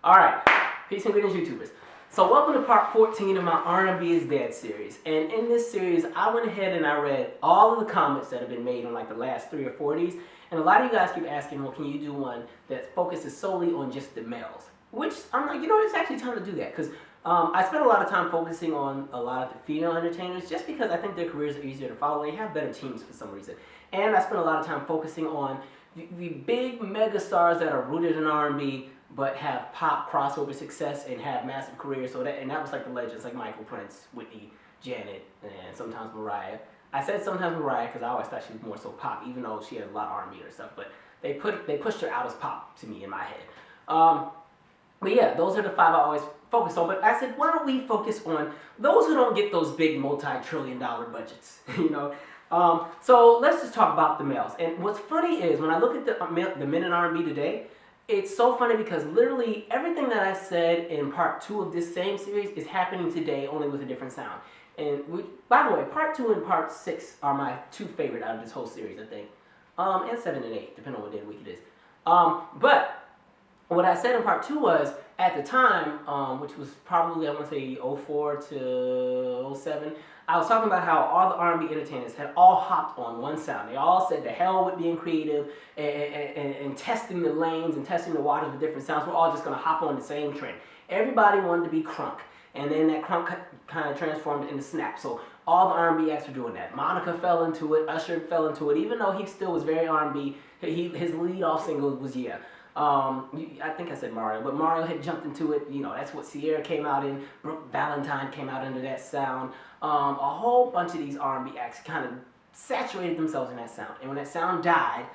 Alright, peace and greetings YouTubers. So welcome to part 14 of my R&B is Dead series. And in this series, I went ahead and I read all of the comments that have been made on like the last 3 or 4 of these. And a lot of you guys keep asking, well, can you do one that focuses solely on just the males? Which I'm like, you know, it's actually time to do that. Because I spent a lot of time focusing on a lot of the female entertainers just because I think their careers are easier to follow. They have better teams for some reason. And I spent a lot of time focusing on the big mega stars that are rooted in R&B but have pop crossover success and have massive careers. So that was like the legends like Michael, Prince, Whitney, Janet, and sometimes Mariah. I said sometimes Mariah because I always thought she was more so pop, even though she had a lot of R&B or stuff. But they pushed her out as pop to me in my head. But yeah, those are the 5 I always focus on. But I said, why don't we focus on those who don't get those big multi-trillion-dollar budgets, you know? So let's just talk about the males. And what's funny is when I look at the men in R&B today, it's so funny because literally everything that I said in part 2 of this same series is happening today, only with a different sound. And by the way, part 2 and part 6 are my 2 favorite out of this whole series, I think. And 7 and 8, depending on what day of the week it is. But what I said in part 2 was, at the time, which was probably, I want to say 04 to 07, I was talking about how all the R&B entertainers had all hopped on one sound. They all said the hell with being creative and testing the lanes and testing the waters with different sounds. We're all just going to hop on the same trend. Everybody wanted to be crunk. And then that crunk kind of transformed into snap. So all the R&B acts were doing that. Monica fell into it. Usher fell into it. Even though he still was very R&B, his lead-off single was Yeah. I think I said Mario, but Mario had jumped into it. You know, that's what Sierra came out in. Brooke Valentine came out under that sound. A whole bunch of these R&B acts kind of saturated themselves in that sound. And when that sound died,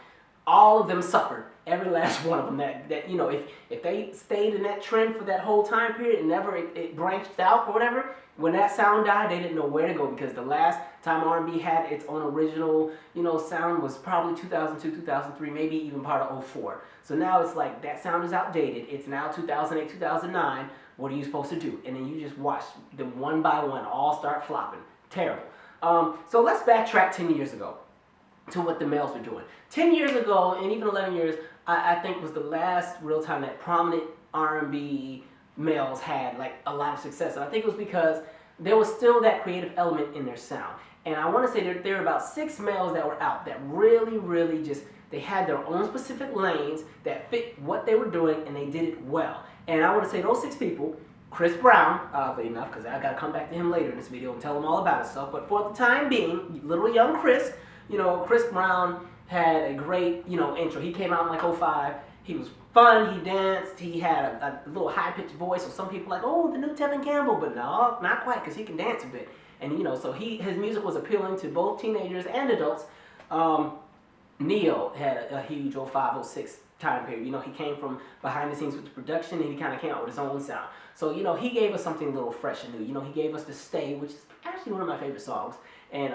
all of them suffered. Every last one of them. That you know, if they stayed in that trend for that whole time period and never it branched out or whatever, when that sound died, they didn't know where to go because the last time R&B had its own original, you know, sound was probably 2002, 2003, maybe even part of 04. So now it's like that sound is outdated. It's now 2008, 2009. What are you supposed to do? And then you just watch them one by one all start flopping. Terrible. So let's backtrack 10 years ago to what the males were doing. 10 years ago, and even 11 years, I think was the last real time that prominent R&B males had like a lot of success. And I think it was because there was still that creative element in their sound. And I want to say there were about 6 males that were out that really just, they had their own specific lanes that fit what they were doing and they did it well. And I want to say those 6 people, Chris Brown, oddly enough, because I got to come back to him later in this video and tell him all about himself. But for the time being, little young Chris, you know, Chris Brown had a great, you know, intro. He came out in like 05. He was fun, he danced, he had a little high-pitched voice. So some people like, oh, the new Tevin Campbell. But no, not quite, because he can dance a bit. And, you know, so his music was appealing to both teenagers and adults. Neo had a huge 05, 06 time period. You know, he came from behind the scenes with the production and he kind of came out with his own sound. So, you know, he gave us something a little fresh and new. You know, he gave us The Stay, which is actually one of my favorite songs. And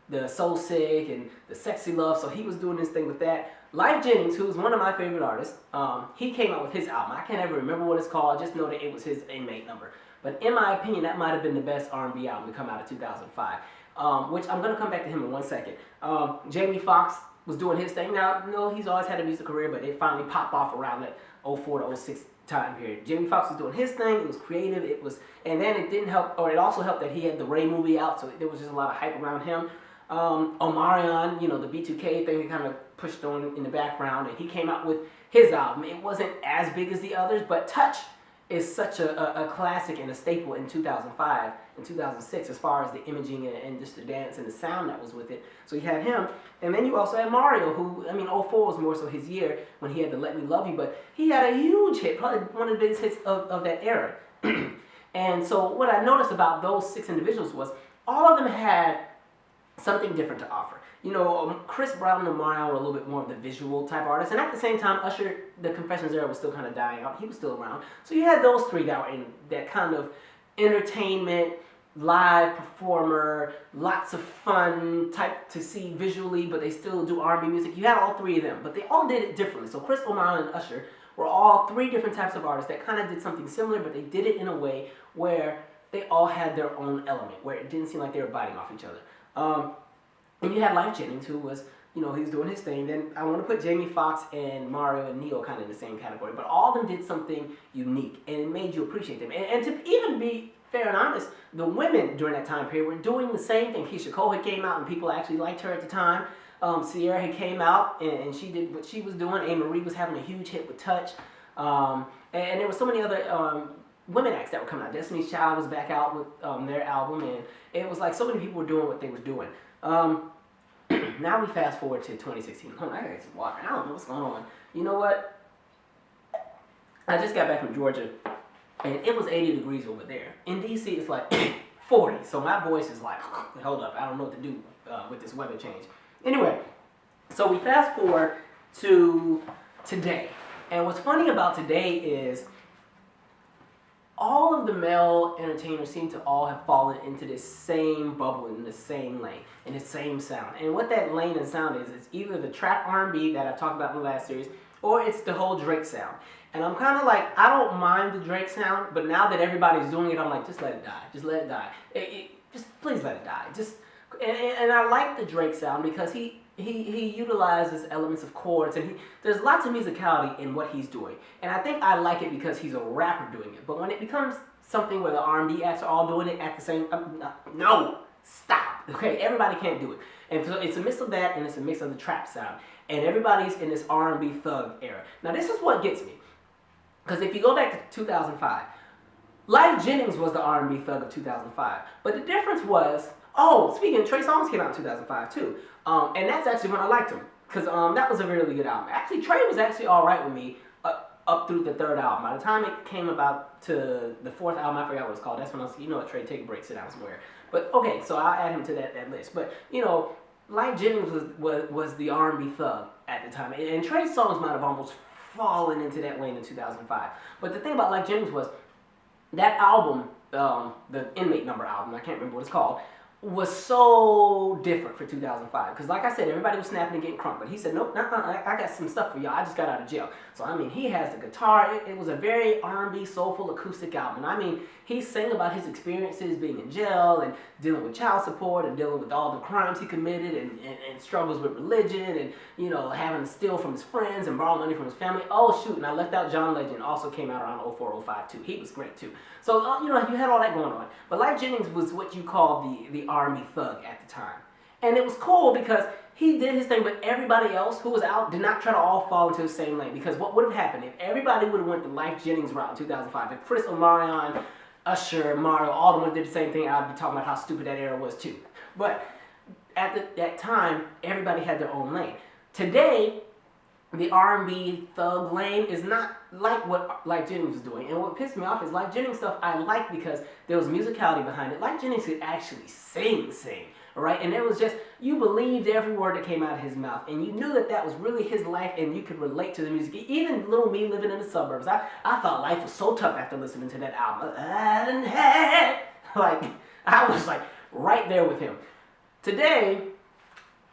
the So Sick and the Sexy Love. So he was doing this thing with that. Lyfe Jennings, who's one of my favorite artists, he came out with his album. I can't ever remember what it's called. I just know that it was his Inmate number. But in my opinion, that might have been the best R&B album to come out of 2005. Which I'm going to come back to him in one second. Jamie Foxx was doing his thing. Now, no, he's always had a music career, but it finally popped off around that 04 to 06 time period. Jamie Foxx was doing his thing. It was creative. It was, and then it didn't help, or it also helped that he had the Ray movie out, so there was just a lot of hype around him. Omarion, you know, the B2K thing, he kind of pushed on in the background, and he came out with his album. It wasn't as big as the others, but Touch is such a classic and a staple in 2005 and 2006 as far as the imaging and just the dance and the sound that was with it. So you had him, and then you also had Mario, who, I mean, 04 was more so his year when he had the Let Me Love You, but he had a huge hit, probably one of the biggest hits of that era. And so what I noticed about those 6 individuals was all of them had something different to offer. You know, Chris Brown and Mario were a little bit more of the visual type artists, and at the same time, Usher, the Confessions era was still kind of dying out. He was still around. So you had those 3 that were in that kind of entertainment, live performer, lots of fun type to see visually, but they still do R&B music. You had all 3 of them, but they all did it differently. So Chris, Mario, and Usher were all 3 different types of artists that kind of did something similar, but they did it in a way where they all had their own element, where it didn't seem like they were biting off each other. And you had Lyfe Jennings, who was he was doing his thing. Then I want to put Jamie Foxx and Mario and Neo kind of in the same category. But all of them did something unique, and it made you appreciate them. And to even be fair and honest, the women during that time period were doing the same thing. Keisha Cole had came out, and people actually liked her at the time. Sierra had came out, and she did what she was doing. A. Marie was having a huge hit with Touch. And there were so many other women acts that were coming out. Destiny's Child was back out with their album, and it was like so many people were doing what they were doing. Now we fast forward to 2016. Hold on, I gotta get some water. I don't know what's going on. You know what? I just got back from Georgia, and it was 80 degrees over there. In DC, it's like 40. So my voice is like, hold up, I don't know what to do with this weather change. Anyway, so we fast forward to today. And what's funny about today is all of the male entertainers seem to all have fallen into this same bubble, in the same lane, in the same sound. And what that lane and sound is, it's either the trap R&B that I talked about in the last series, or it's the whole Drake sound. And I'm kind of like, I don't mind the Drake sound, but now that everybody's doing it, I'm like, just let it die. Just let it die. Just please let it die. And I like the Drake sound because he utilizes elements of chords, and there's lots of musicality in what he's doing. And I think I like it because he's a rapper doing it. But when it becomes something where the R&B acts are all doing it at the same time, no, stop. Okay, everybody can't do it. And so it's a mix of that, and it's a mix of the trap sound. And everybody's in this R&B thug era. Now this is what gets me. Because if you go back to 2005, Lyfe Jennings was the R&B thug of 2005. But the difference was, speaking of, Trey Songz came out in 2005 too. And that's actually when I liked him. Because that was a really good album. Actually, Trey was actually alright with me up through the third album. By the time it came about to the fourth album, I forgot what it's called. That's when I was, you know what, Trey, take a break, sit down somewhere. But okay, so I'll add him to that list. But, Lyfe Jennings was the R&B thug at the time. And Trey Songz might have almost fallen into that lane in 2005. But the thing about Lyfe Jennings was that album, the Inmate Number album, I can't remember what it's called, was so different for 2005. Because like I said, everybody was snapping and getting crunk. But he said, nope, I got some stuff for y'all. I just got out of jail. So, I mean, he has the guitar. It was a very R&B, soulful, acoustic album. And I mean, he sang about his experiences being in jail and dealing with child support and dealing with all the crimes he committed and struggles with religion and, having to steal from his friends and borrow money from his family. Oh, shoot, and I left out John Legend. Also came out around 04, 05 too. He was great too. So, you had all that going on. But Lyfe Jennings was what you call the R&B thug at the time. And it was cool because he did his thing, but everybody else who was out did not try to all fall into the same lane. Because what would have happened if everybody would have went the Lyfe Jennings route in 2005? If Chris Omarion, Usher, Mario, all of them did the same thing, I'd be talking about how stupid that era was too. But at that time, everybody had their own lane. Today, the R&B thug lane is not like what Lyfe Jennings was doing. And what pissed me off is Lyfe Jennings stuff I like because there was musicality behind it. Lyfe Jennings could actually sing, right? And it was just, you believed every word that came out of his mouth. And you knew that was really his life and you could relate to the music. Even little me living in the suburbs, I thought life was so tough after listening to that album. Like, I was like right there with him. Today,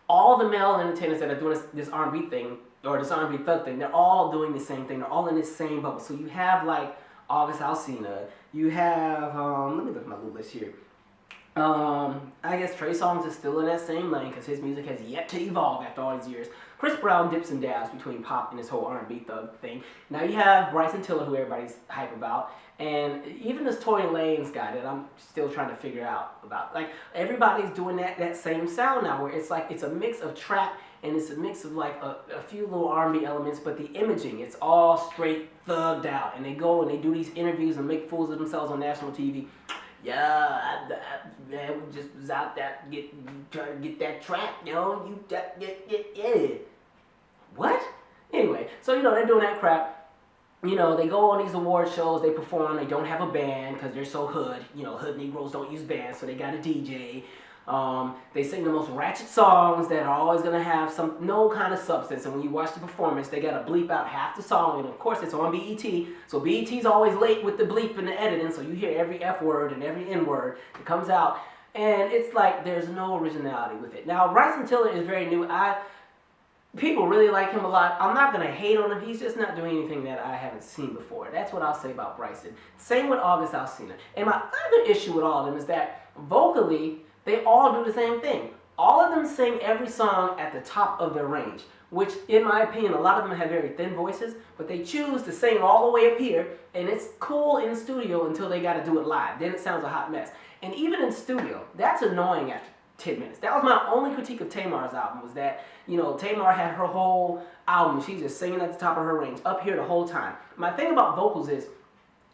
all the male entertainers that are doing this R&B thing, or this R&B thug thing, they're all doing the same thing. They're all in this same bubble. So you have like August Alsina. You have, let me look at my little list here. I guess Trey Songz is still in that same lane because his music has yet to evolve after all these years. Chris Brown dips and dabs between pop and this whole R&B thug thing. Now you have Bryson Tiller, who everybody's hype about, and even this Tory Lanez guy that I'm still trying to figure out about. Like, everybody's doing that same sound now, where it's like it's a mix of trap and it's a mix of like a few little R&B elements, but the imaging, it's all straight thugged out. And they go and they do these interviews and make fools of themselves on national TV. Yeah, I just was out there trying to get that trap, yeah. What? Anyway, so they're doing that crap. They go on these award shows, they perform, they don't have a band because they're so hood. Hood Negroes don't use bands, so they got a DJ. They sing the most ratchet songs that are always going to have no kind of substance. And when you watch the performance, they got to bleep out half the song. And of course, it's on BET. So BET's always late with the bleep and the editing. So you hear every F word and every N word that comes out. And it's like there's no originality with it. Now, Bryson Tiller is very new. People really like him a lot. I'm not going to hate on him. He's just not doing anything that I haven't seen before. That's what I'll say about Bryson. Same with August Alsina. And my other issue with all of them is that vocally, they all do the same thing. All of them sing every song at the top of their range, which in my opinion, a lot of them have very thin voices, but they choose to sing all the way up here, and it's cool in the studio until they got to do it live. Then it sounds a hot mess. And even in studio, that's annoying after 10 minutes. That was my only critique of Tamar's album, was that, you know, Tamar had her whole album, she's just singing at the top of her range, up here the whole time. My thing about vocals is,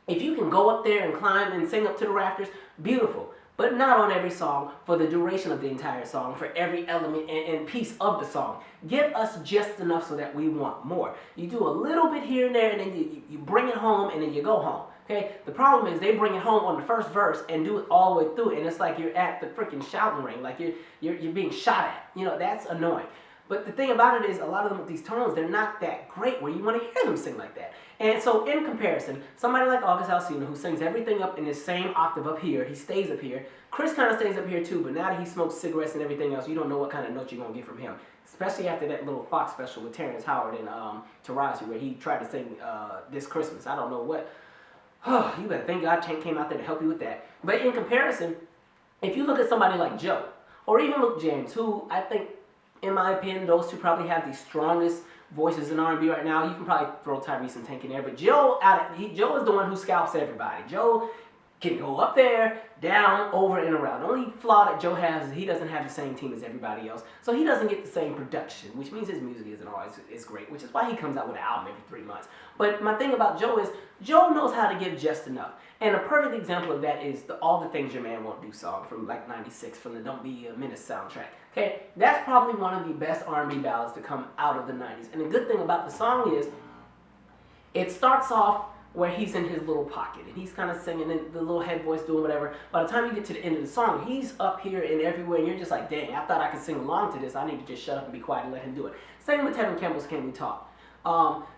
if you can go up there and climb and sing up to the rafters, beautiful. But not on every song for the duration of the entire song, for every element and piece of the song. Give us just enough so that we want more. You do a little bit here and there, and then you bring it home, and then you go home. Okay? The problem is they bring it home on the first verse and do it all the way through, and it's like you're at the freaking shouting ring, like you're being shot at. You know, that's annoying. But the thing about it is, a lot of them with these tones, they're not that great where you want to hear them sing like that. And so in comparison, somebody like August Alsina, who sings everything up in the same octave up here, he stays up here. Chris kind of stays up here too, but now that he smokes cigarettes and everything else, you don't know what kind of note you're going to get from him. Especially after that little Fox special with Terrence Howard and Taraji, where he tried to sing This Christmas. I don't know what. Oh, you better thank God Tank came out there to help you with that. But in comparison, if you look at somebody like Joe, or even Luke James, who I think, in my opinion, those two probably have the strongest voices in R&B right now. You can probably throw Tyrese and Tank in there, but Joe is the one who scalps everybody. Joe can go up there, down, over, and around. The only flaw that Joe has is he doesn't have the same team as everybody else, so he doesn't get the same production, which means his music isn't always as great, which is why he comes out with an album every 3 months. But my thing about Joe is, Joe knows how to give just enough. And a perfect example of that is the All the Things Your Man Won't Do song from like 96, from the Don't Be a Menace soundtrack. Okay, that's probably one of the best R&B ballads to come out of the 90s. And the good thing about the song is, it starts off where he's in his little pocket and he's kind of singing and the little head voice doing whatever. By the time you get to the end of the song, he's up here and everywhere, and you're just like, dang, I thought I could sing along to this. I need to just shut up and be quiet and let him do it. Same with Tevin Campbell's Can We Talk.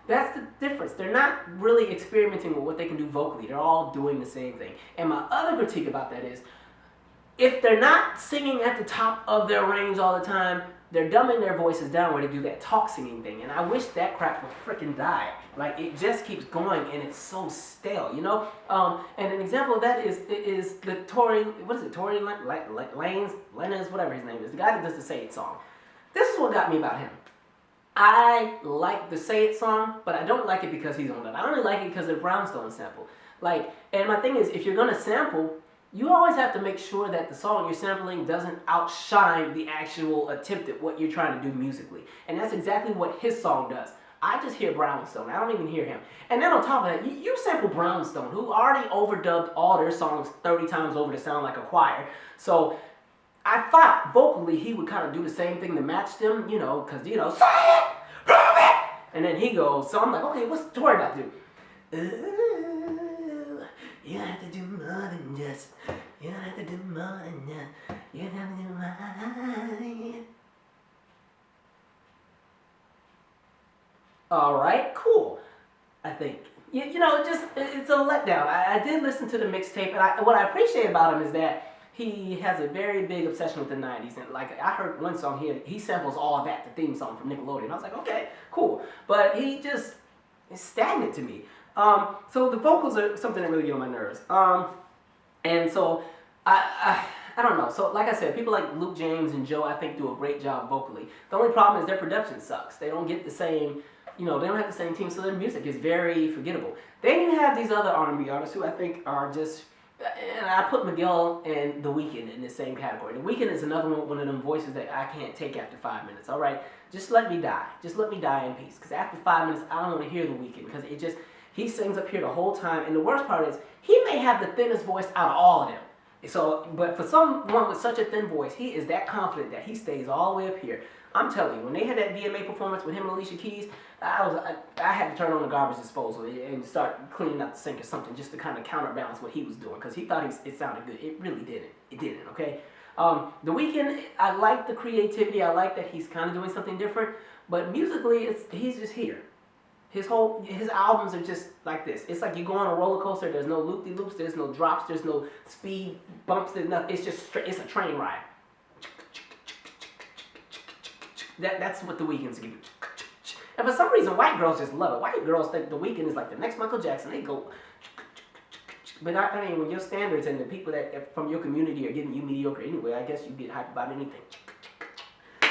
That's the difference. They're not really experimenting with what they can do vocally. They're all doing the same thing. And my other critique about that is, if they're not singing at the top of their range all the time, they're dumbing their voices down where they do that talk singing thing. And I wish that crap would freaking die. Like, it just keeps going and it's so stale, you know? And an example of that is the Tory Lanez, whatever his name is, the guy that does the Say It song. This is what got me about him. I like the Say It song, but I don't like it because he's on that. I only like it because of the Brownstone sample. Like, and my thing is, if you're gonna sample, you always have to make sure that the song you're sampling doesn't outshine the actual attempt at what you're trying to do musically. And that's exactly what his song does. I just hear Brownstone. I don't even hear him. And then on top of that, you sample Brownstone, who already overdubbed all their songs 30 times over to sound like a choir. So I thought vocally he would kind of do the same thing to match them, you know, because, you know, say it, prove it. And then he goes, so I'm like, okay, what's Tory about to do? Ooh, you have to do more than just, you have to do more than just, you have to do more. All right, cool. I think, you know, it's a letdown. I did listen to the mixtape, and what I appreciate about him is that he has a very big obsession with the 90s. And like, I heard one song here, he samples all of that, the theme song from Nickelodeon. I was like, okay, cool. But he just is stagnant to me. So the vocals are something that really get on my nerves. And so I don't know. So like I said, people like Luke James and Joe, I think, do a great job vocally. The only problem is their production sucks. They don't get the same, you know, they don't have the same team, so their music is very forgettable. Then you have these other R&B artists who I think are just, and I put Miguel and The Weeknd in the same category. The Weeknd is another one of them voices that I can't take after 5 minutes. All right, just let me die. Just let me die in peace. Because after 5 minutes, I don't want to hear The Weeknd, because it just, he sings up here the whole time. And the worst part is, he may have the thinnest voice out of all of them. So, but for someone with such a thin voice, he is that confident that he stays all the way up here. I'm telling you, when they had that VMA performance with him and Alicia Keys, I had to turn on the garbage disposal and start cleaning out the sink or something, just to kind of counterbalance what he was doing, because he thought it sounded good. It really didn't. It didn't, okay? The Weeknd, I like the creativity. I like that he's kind of doing something different, but musically, he's just here. His albums are just like this. It's like you go on a roller coaster. There's no loop-de-loops. There's no drops. There's no speed bumps. There's nothing. It's just straight. It's a train ride. That's what The Weeknd's give you. And for some reason, white girls just love it. White girls think The Weeknd is like the next Michael Jackson. They go. But I mean, when your standards and the people that from your community are giving you mediocre anyway, I guess you get hyped about anything.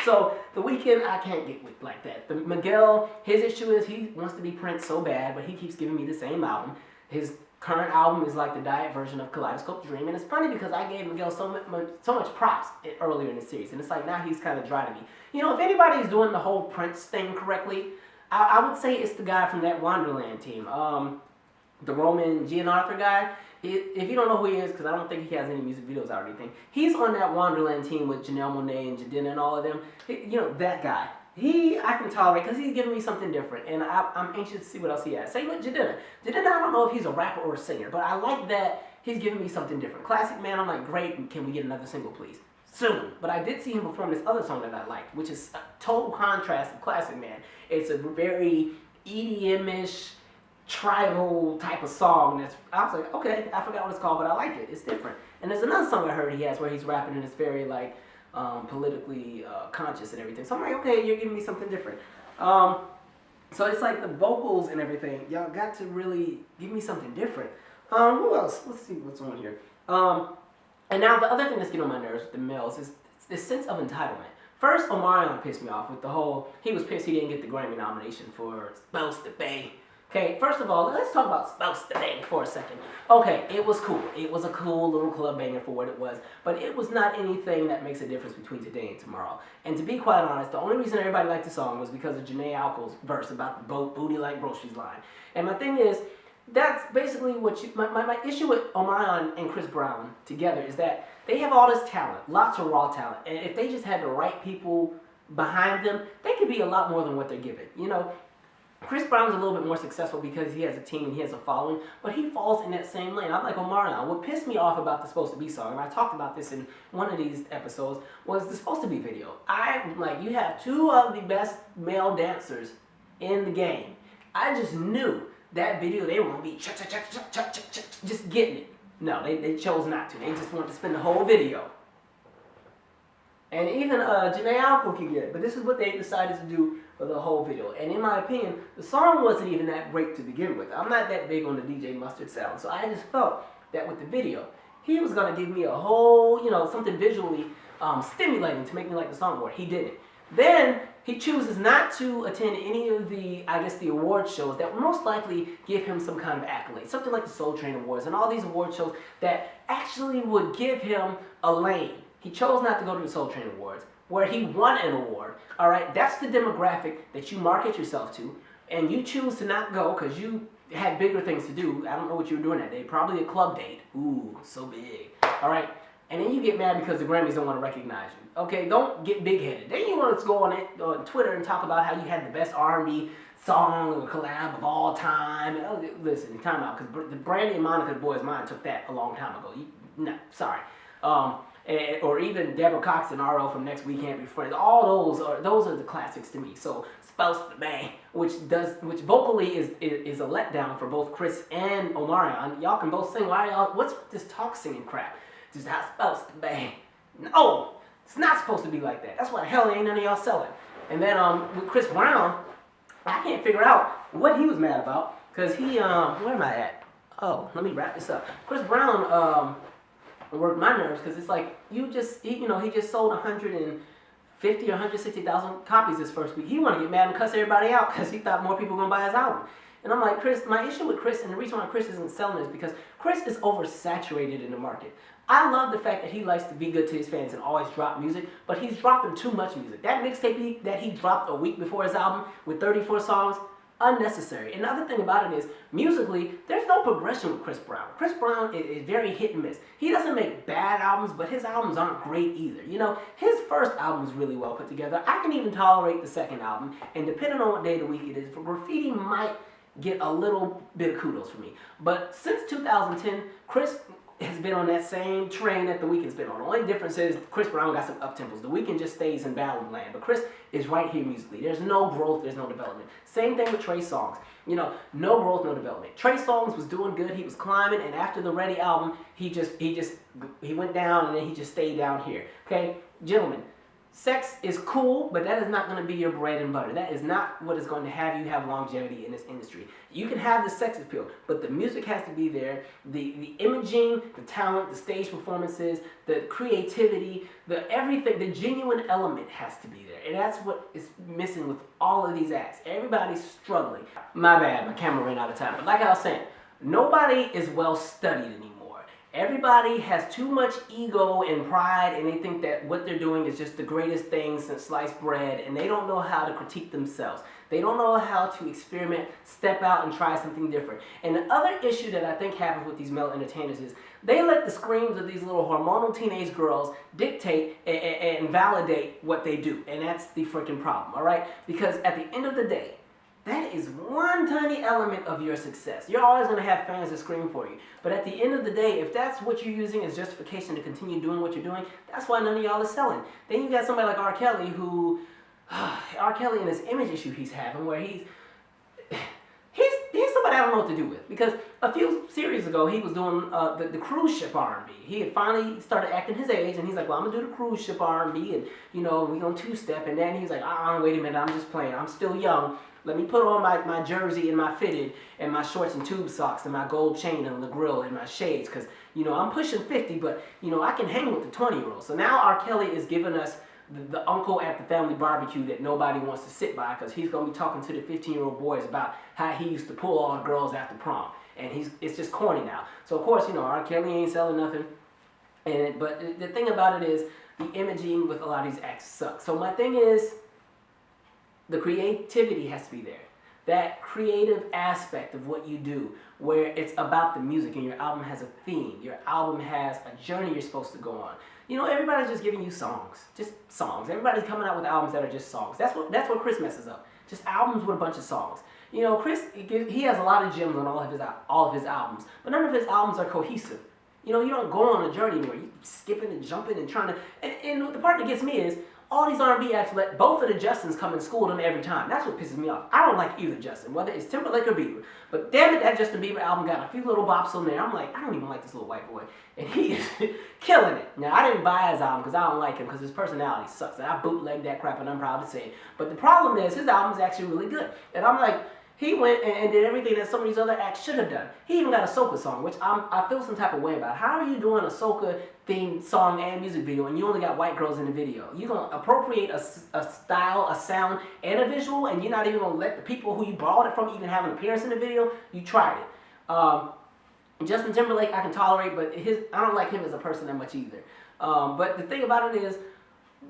So The Weeknd, I can't get with like that. The Miguel, his issue is he wants to be Prince so bad, but he keeps giving me the same album. His current album is like the diet version of Kaleidoscope Dream, and it's funny because I gave Miguel so much props earlier in the series, and it's like now he's kind of dry to me. You know, if anybody's doing the whole Prince thing correctly, I would say it's the guy from that Wonderland team, the Roman Gianarthur guy. If you don't know who he is, because I don't think he has any music videos out or anything, he's on that Wonderland team with Janelle Monáe and Jadena and all of them. You know, that guy. I can tolerate because he's giving me something different, and I'm anxious to see what else he has. Same with Jadena. Jadena, I don't know if he's a rapper or a singer, but I like that he's giving me something different. Classic Man, I'm like, great, can we get another single, please? Soon. But I did see him perform this other song that I liked, which is a total contrast of Classic Man. It's a very EDM-ish, tribal type of song. I was like, okay, I forgot what it's called, but I like it. It's different. And there's another song I heard he has where he's rapping and it's very like politically conscious and everything. So I'm like, okay, you're giving me something different. So it's like the vocals and everything. Y'all got to really give me something different. Who else? Let's see what's on here. And now the other thing that's getting on my nerves with the males is this sense of entitlement. First, Omarion pissed me off with the whole, he was pissed he didn't get the Grammy nomination for Supposed to Be. Okay, first of all, let's talk about Supposed to Be for a second. Okay, it was cool. It was a cool little club banger for what it was, but it was not anything that makes a difference between today and tomorrow. And to be quite honest, the only reason everybody liked the song was because of Janae Alco's verse about the booty like groceries line. And my thing is, that's basically what my issue with Omarion and Chris Brown together is that they have all this talent, lots of raw talent, and if they just had the right people behind them, they could be a lot more than what they're given. You know, Chris Brown's a little bit more successful because he has a team and he has a following, but he falls in that same lane. I'm like Omarion. What pissed me off about the Supposed to Be song, and I talked about this in one of these episodes, was the Supposed to Be video. You have two of the best male dancers in the game. I just knew that video, they were going to be just getting it. No, they chose not to. They just wanted to spend the whole video. And even Janae Alco can get it, but this is what they decided to do for the whole video. And in my opinion, the song wasn't even that great to begin with. I'm not that big on the DJ Mustard sound, so I just felt that with the video, he was going to give me a whole, something visually stimulating to make me like the song more. He didn't. Then he chooses not to attend any of the award shows that would most likely give him some kind of accolade. Something like the Soul Train Awards and all these award shows that actually would give him a lane. He chose not to go to the Soul Train Awards, where he won an award. All right, that's the demographic that you market yourself to, and you choose to not go because you had bigger things to do. I don't know what you were doing that day. Probably a club date. Ooh, so big. All right. And then you get mad because the Grammys don't want to recognize you. Okay, don't get big-headed. Then you want to go on Twitter and talk about how you had the best R&B song or collab of all time. Listen, time out, because the Brandy and Monica the Boys Mine took that a long time ago. No, sorry. Or even Deborah Cox and RL from Next Week Can't Be Friends. All those are the classics to me. So Supposed to Be, which vocally is a letdown for both Chris and Omarion. Y'all can both sing. What's with this talk singing crap? Just how it's supposed to be. No, it's not supposed to be like that. That's why the hell ain't none of y'all selling. And then with Chris Brown, I can't figure out what he was mad about because he where am I at? Oh, let me wrap this up. Chris Brown worked my nerves because it's like he just sold 150 or 160,000 copies this first week. He wanted to get mad and cuss everybody out because he thought more people were gonna buy his album. And I'm like, Chris, my issue with Chris, and the reason why Chris isn't selling is because Chris is oversaturated in the market. I love the fact that he likes to be good to his fans and always drop music, but he's dropping too much music. That mixtape that he dropped a week before his album with 34 songs, unnecessary. And the other thing about it is, musically, there's no progression with Chris Brown. Chris Brown is very hit and miss. He doesn't make bad albums, but his albums aren't great either. His first album is really well put together. I can even tolerate the second album, and depending on what day of the week it is, for Graffiti might get a little bit of kudos from me. But since 2010, Chris has been on that same train that The Weeknd's been on. The only difference is Chris Brown got some up-tempos. The Weeknd just stays in ballad land. But Chris is right here musically. There's no growth, there's no development. Same thing with Trey Songz. No growth, no development. Trey Songz was doing good, he was climbing, and after the Ready album, he went down and then he just stayed down here. Okay, gentlemen, sex is cool, but that is not going to be your bread and butter. That is not what is going to have you have longevity in this industry. You can have the sex appeal, but the music has to be there. The imaging, the talent, the stage performances, the creativity, the everything, the genuine element has to be there. And that's what is missing with all of these acts. Everybody's struggling. My bad, my camera ran out of time. But like I was saying, nobody is well studied anymore. Everybody has too much ego and pride, and they think that what they're doing is just the greatest thing since sliced bread, and they don't know how to critique themselves. They don't know how to experiment, step out, and try something different. And the other issue that I think happens with these male entertainers is they let the screams of these little hormonal teenage girls dictate and validate what they do, and that's the freaking problem, all right? Because at the end of the day, that is one tiny element of your success. You're always going to have fans that scream for you. But at the end of the day, if that's what you're using as justification to continue doing what you're doing, that's why none of y'all is selling. Then you got somebody like R. Kelly who, R. Kelly and this image issue he's having where he's somebody I don't know what to do with. Because a few series ago, he was doing the cruise ship R&B. He had finally started acting his age, and he's like, well, I'm going to do the cruise ship R&B, and, you know, we're going to two-step. And then he's like, wait a minute, I'm just playing. I'm still young. Let me put on my jersey and my fitted and my shorts and tube socks and my gold chain and the grill and my shades because, you know, I'm pushing 50, but, you know, I can hang with the 20-year-olds. So now R. Kelly is giving us the uncle at the family barbecue that nobody wants to sit by because he's going to be talking to the 15-year-old boys about how he used to pull all the girls after prom. And it's just corny now. So, of course, you know, R. Kelly ain't selling nothing. But the thing about it is the imaging with a lot of these acts sucks. So my thing is, the creativity has to be there. That creative aspect of what you do, where it's about the music and your album has a theme. Your album has a journey you're supposed to go on. You know, everybody's just giving you songs. Just songs. Everybody's coming out with albums that are just songs. That's what Chris messes up. Just albums with a bunch of songs. You know, Chris, he has a lot of gems on all of his albums, but none of his albums are cohesive. You know, you don't go on a journey anymore. You skipping and jumping and trying to... And the part that gets me is, all these R&B acts let both of the Justins come and school them every time. That's what pisses me off. I don't like either Justin, whether it's Timberlake or Bieber. But damn it, that Justin Bieber album got a few little bops on there. I'm like, I don't even like this little white boy. And he is killing it. Now, I didn't buy his album because I don't like him because his personality sucks. And I bootlegged that crap and I'm proud to say it. But the problem is, his album is actually really good. And I'm like, he went and did everything that some of these other acts should have done. He even got a soca song, which I feel some type of way about. How are you doing a soca themed song and music video and you only got white girls in the video? You're going to appropriate a style, a sound, and a visual, and you're not even going to let the people who you borrowed it from even have an appearance in the video? You tried it. Justin Timberlake I can tolerate, but I don't like him as a person that much either. But the thing about it is,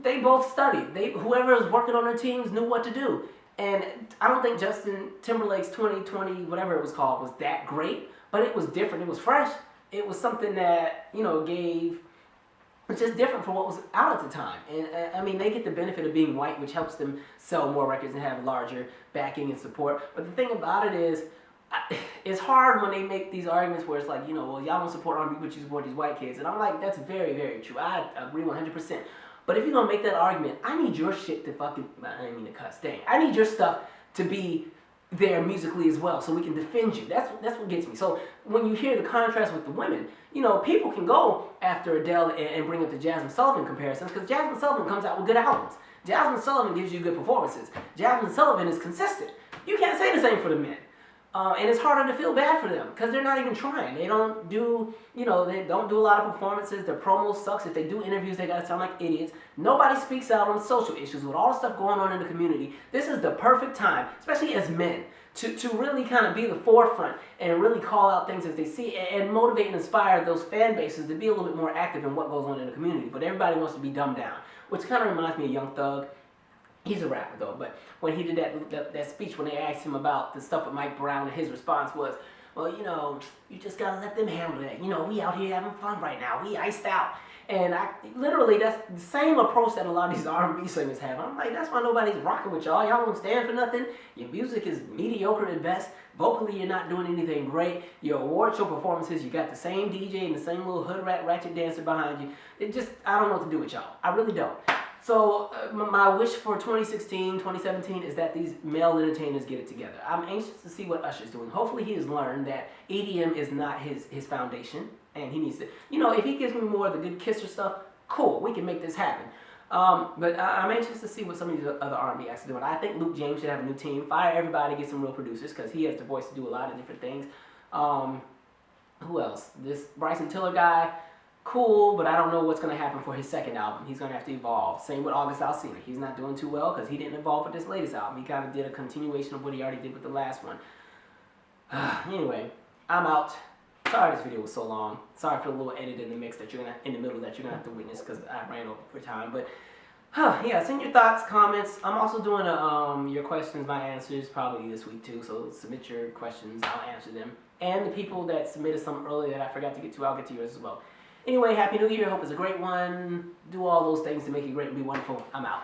they both studied. Whoever was working on their teams knew what to do. And I don't think Justin Timberlake's 2020, whatever it was called, was that great, but it was different. It was fresh. It was something that, you know, it's just different from what was out at the time. And I mean, they get the benefit of being white, which helps them sell more records and have larger backing and support. But the thing about it is, it's hard when they make these arguments where it's like, you know, well, y'all don't support R&B, but you support these white kids. And I'm like, that's very, very true. I agree 100%. But if you're going to make that argument, I need your shit to fucking, I didn't mean to cuss, dang. I need your stuff to be there musically as well so we can defend you. That's what gets me. So when you hear the contrast with the women, you know, people can go after Adele and bring up the Jasmine Sullivan comparisons because Jasmine Sullivan comes out with good albums. Jasmine Sullivan gives you good performances. Jasmine Sullivan is consistent. You can't say the same for the men. And it's harder to feel bad for them because they're not even trying. They don't do, you know, they don't do a lot of performances. Their promo sucks. If they do interviews, they gotta sound like idiots. Nobody speaks out on social issues with all the stuff going on in the community. This is the perfect time, especially as men, to really kind of be the forefront and really call out things as they see and motivate and inspire those fan bases to be a little bit more active in what goes on in the community. But everybody wants to be dumbed down, which kind of reminds me of Young Thug. He's a rapper though, but when he did that speech when they asked him about the stuff with Mike Brown, and his response was, well, you know, you just gotta let them handle that. You know, we out here having fun right now. We iced out. And literally, that's the same approach that a lot of these R&B singers have. I'm like, that's why nobody's rocking with y'all. Y'all don't stand for nothing. Your music is mediocre at best. Vocally, you're not doing anything great. Your award show performances, you got the same DJ and the same little hood rat ratchet dancer behind you. I don't know what to do with y'all. I really don't. So my wish for 2016, 2017 is that these male entertainers get it together. I'm anxious to see what Usher's doing. Hopefully he has learned that EDM is not his foundation, and he needs to, you know, if he gives me more of the good kisser stuff, cool, we can make this happen. But I'm anxious to see what some of these other R&B acts are doing. I think Luke James should have a new team. Fire everybody, get some real producers because he has the voice to do a lot of different things. Who else? This Bryson Tiller guy, cool, but I don't know what's going to happen for his second album. He's going to have to evolve. Same with August Alsina. He's not doing too well because he didn't evolve with this latest album. He kind of did a continuation of what he already did with the last one. Anyway, I'm out. Sorry this video was so long. Sorry for the little edit in the mix that you're gonna in the middle that you're gonna have to witness because I ran over for time. But yeah, send your thoughts, comments. I'm also doing your questions, my answers probably this week too. So submit your questions, I'll answer them. And the people that submitted some earlier that I forgot to get to, I'll get to yours as well. Anyway, Happy New Year. Hope it's a great one. Do all those things to make it great and be wonderful. I'm out.